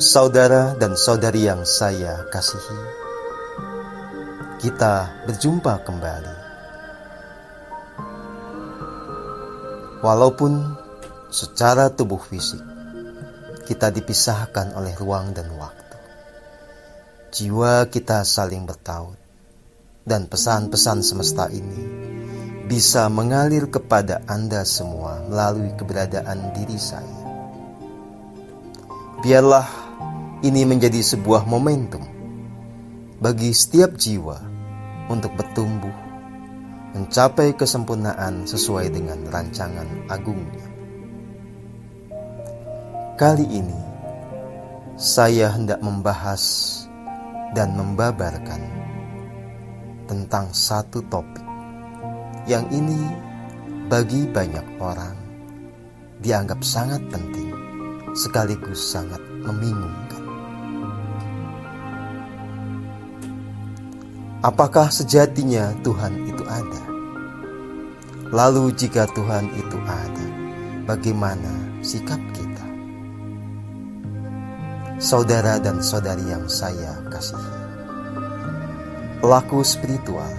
Saudara dan saudari yang saya kasihi, kita berjumpa kembali. Walaupun secara tubuh fisik kita dipisahkan oleh ruang dan waktu, jiwa kita saling bertaut, dan pesan-pesan semesta ini bisa mengalir kepada Anda semua melalui keberadaan diri saya. Biarlah ini menjadi sebuah momentum bagi setiap jiwa untuk bertumbuh, mencapai kesempurnaan sesuai dengan rancangan agungnya. Kali ini, saya hendak membahas dan membabarkan tentang satu topik yang ini bagi banyak orang dianggap sangat penting, sekaligus sangat membingungkan. Apakah sejatinya Tuhan itu ada? Lalu jika Tuhan itu ada, bagaimana sikap kita? Saudara dan saudari yang saya kasihi, pelaku spiritual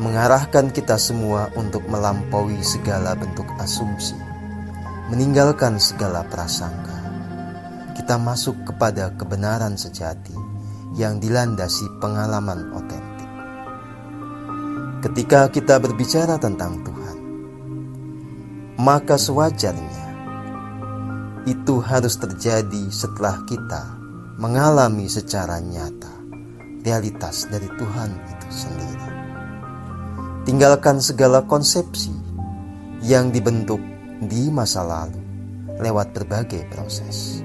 mengarahkan kita semua untuk melampaui segala bentuk asumsi, meninggalkan segala prasangka. Kita masuk kepada kebenaran sejati yang dilandasi pengalaman otentik. Ketika kita berbicara tentang Tuhan, maka sewajarnya itu harus terjadi setelah kita mengalami secara nyata realitas dari Tuhan itu sendiri. Tinggalkan segala konsepsi yang dibentuk di masa lalu lewat berbagai proses.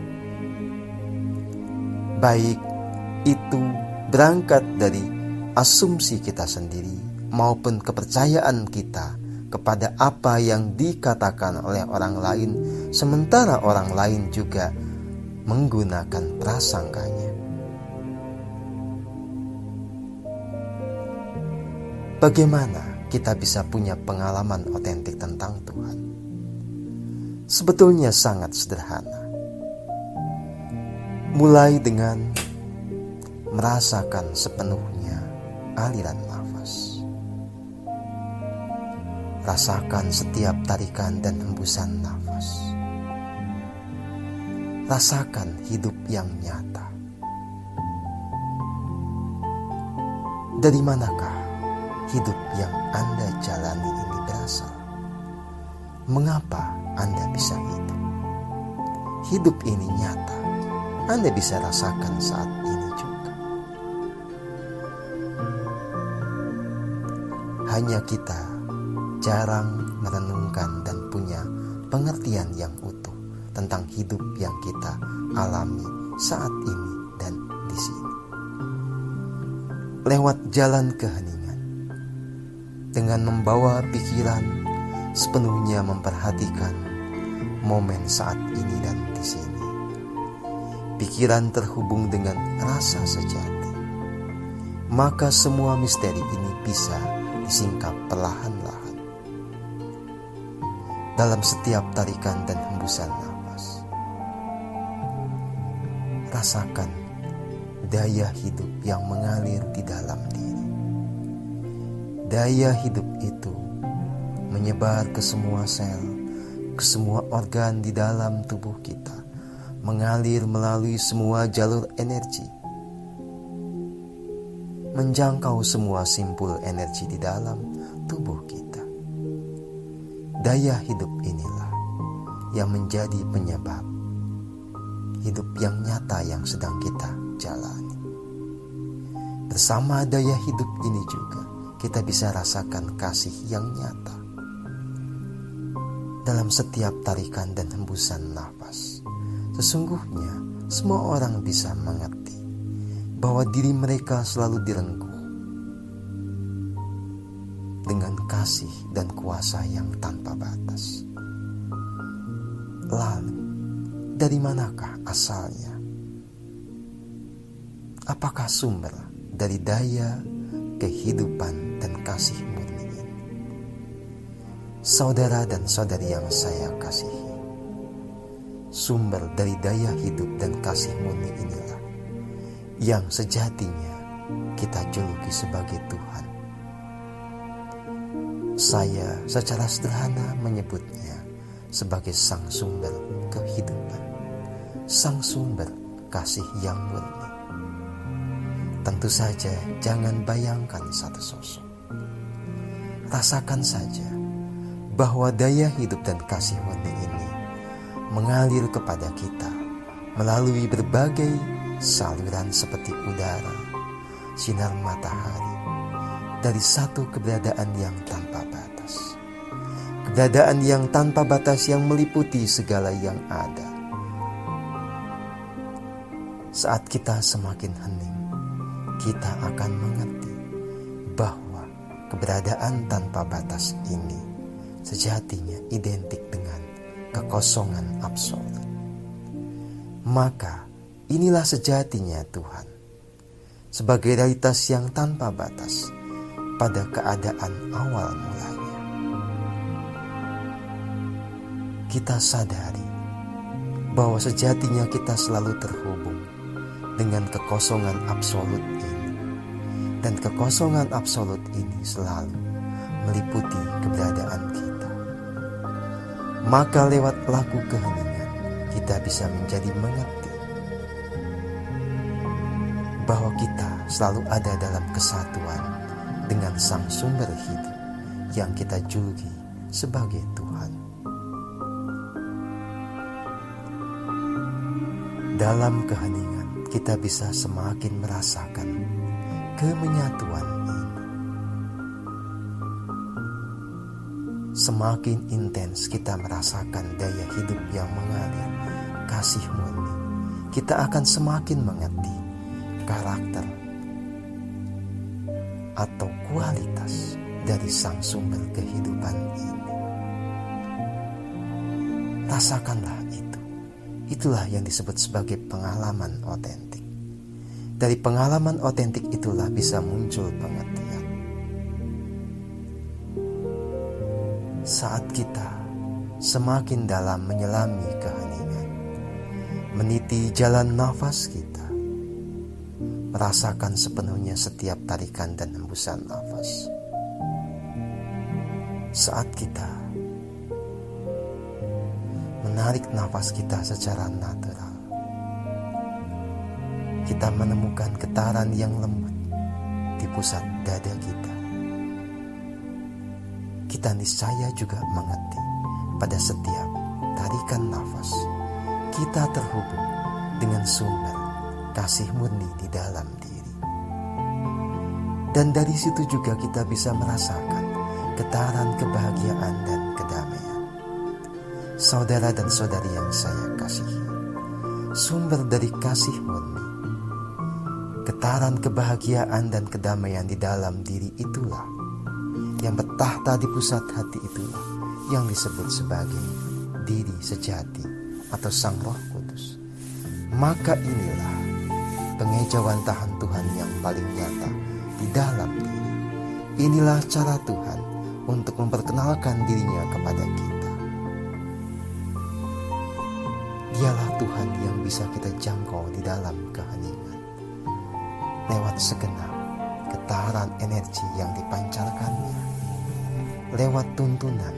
Baik itu berangkat dari asumsi kita sendiri maupun kepercayaan kita kepada apa yang dikatakan oleh orang lain, sementara orang lain juga menggunakan prasangkanya. Bagaimana kita bisa punya pengalaman otentik tentang Tuhan? Sebetulnya sangat sederhana. Mulai dengan merasakan sepenuhnya aliran nafas. Rasakan setiap tarikan dan hembusan nafas. Rasakan hidup yang nyata. Dari manakah hidup yang Anda jalani ini berasal? Mengapa Anda bisa hidup? Hidup ini nyata. Anda bisa rasakan saat ini juga. Hanya kita jarang merenungkan dan punya pengertian yang utuh tentang hidup yang kita alami saat ini dan di sini. Lewat jalan keheningan, dengan membawa pikiran sepenuhnya memperhatikan momen saat ini dan di sini. Pikiran terhubung dengan rasa sejati, maka semua misteri ini bisa disingkap perlahan-lahan. Dalam setiap tarikan dan hembusan nafas, rasakan daya hidup yang mengalir di dalam diri. Daya hidup itu menyebar ke semua sel, ke semua organ di dalam tubuh kita, mengalir melalui semua jalur energi, menjangkau semua simpul energi di dalam tubuh kita. Daya hidup inilah yang menjadi penyebab hidup yang nyata yang sedang kita jalani. Bersama daya hidup ini juga kita bisa rasakan kasih yang nyata. Dalam setiap tarikan dan hembusan nafas, sesungguhnya semua orang bisa mengerti bahwa diri mereka selalu direngkuh dengan kasih dan kuasa yang tanpa batas. Lalu, dari manakah asalnya? Apakah sumber dari daya, kehidupan, dan kasih murni ini? Saudara dan saudari yang saya kasihi, Sumber dari daya hidup dan kasih murni inilah yang sejatinya kita juluki sebagai Tuhan. Saya secara sederhana menyebutnya sebagai sang sumber kehidupan, sang sumber kasih yang murni. Tentu saja jangan bayangkan satu sosok. Rasakan saja bahwa daya hidup dan kasih murni ini mengalir kepada kita melalui berbagai saluran seperti udara, sinar matahari, dari satu keberadaan yang tanpa batas. Keberadaan yang tanpa batas yang meliputi segala yang ada. Saat kita semakin hening, kita akan mengerti bahwa keberadaan tanpa batas ini sejatinya identik dengan kekosongan absolut. Maka inilah sejatinya Tuhan sebagai realitas yang tanpa batas pada keadaan awal mulanya. Kita sadari bahwa sejatinya kita selalu terhubung dengan kekosongan absolut ini, dan kekosongan absolut ini selalu meliputi keberadaan kita. Maka lewat laku keheningan kita bisa menjadi mengerti bahwa kita selalu ada dalam kesatuan dengan sang sumber hidup yang kita juluki sebagai Tuhan. Dalam keheningan kita bisa semakin merasakan kemenyatuan ini. Semakin intens kita merasakan daya hidup yang mengalir, kasih murni, kita akan semakin mengerti karakter atau kualitas dari sang sumber kehidupan ini. Rasakanlah itu. Itulah yang disebut sebagai pengalaman otentik. Dari pengalaman otentik itulah bisa muncul pengertian. Saat kita semakin dalam menyelami keheningan, meniti jalan nafas kita, merasakan sepenuhnya setiap tarikan dan hembusan nafas. Saat kita menarik nafas kita secara natural, kita menemukan getaran yang lembut di pusat dada kita. Kita niscaya juga mengerti pada setiap tarikan nafas kita terhubung dengan sumber kasih murni di dalam diri. Dan dari situ juga kita bisa merasakan getaran kebahagiaan dan kedamaian. Saudara dan saudari yang saya kasihi, sumber dari kasih murni, getaran kebahagiaan dan kedamaian di dalam diri itulah yang bertahta di pusat hati, itulah yang disebut sebagai diri sejati atau Sang Roh Kudus. Maka inilah pengejawantahan Tuhan yang paling nyata di dalam diri. Inilah cara Tuhan untuk memperkenalkan dirinya kepada kita. Dialah Tuhan yang bisa kita jangkau di dalam keheningan lewat segenap getaran energi yang dipancarkannya, lewat tuntunan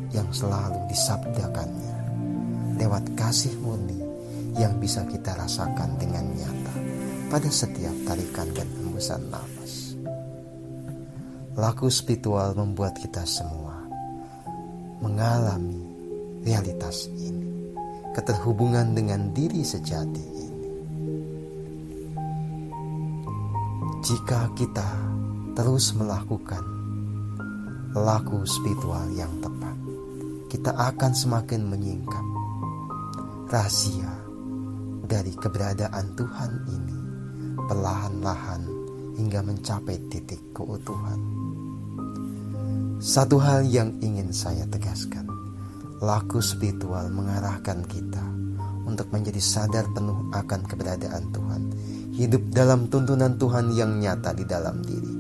yang selalu disabdakannya, lewat kasih murni yang bisa kita rasakan dengan nyata pada setiap tarikan dan hembusan nafas. Laku spiritual membuat kita semua mengalami realitas ini, keterhubungan dengan diri sejati ini. Jika kita terus melakukan laku spiritual yang tepat, kita akan semakin menyingkap rahasia dari keberadaan Tuhan ini perlahan-lahan hingga mencapai titik keutuhan. Satu hal yang ingin saya tegaskan, laku spiritual mengarahkan kita untuk menjadi sadar penuh akan keberadaan Tuhan, hidup dalam tuntunan Tuhan yang nyata di dalam diri,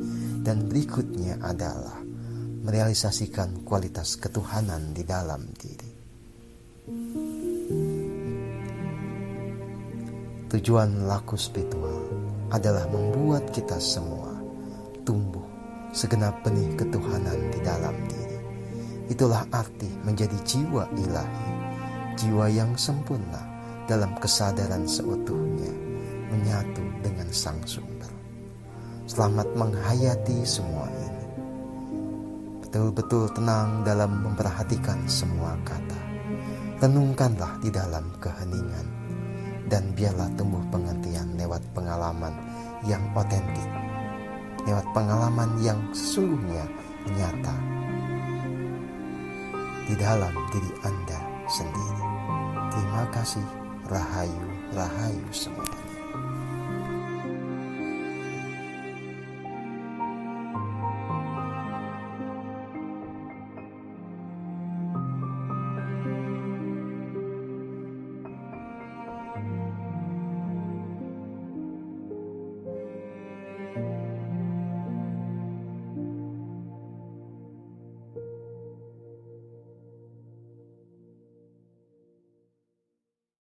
dan berikutnya adalah merealisasikan kualitas ketuhanan di dalam diri. Tujuan laku spiritual adalah membuat kita semua tumbuh segenap benih ketuhanan di dalam diri. Itulah arti menjadi jiwa ilahi, jiwa yang sempurna dalam kesadaran seutuhnya, menyatu dengan Sang Sumber. Selamat menghayati semua ini. Betul-betul tenang dalam memperhatikan semua kata. Renungkanlah di dalam keheningan, dan biarlah tumbuh pengertian lewat pengalaman yang otentik, lewat pengalaman yang sesungguhnya nyata di dalam diri Anda sendiri. Terima kasih. Rahayu, rahayu semuanya.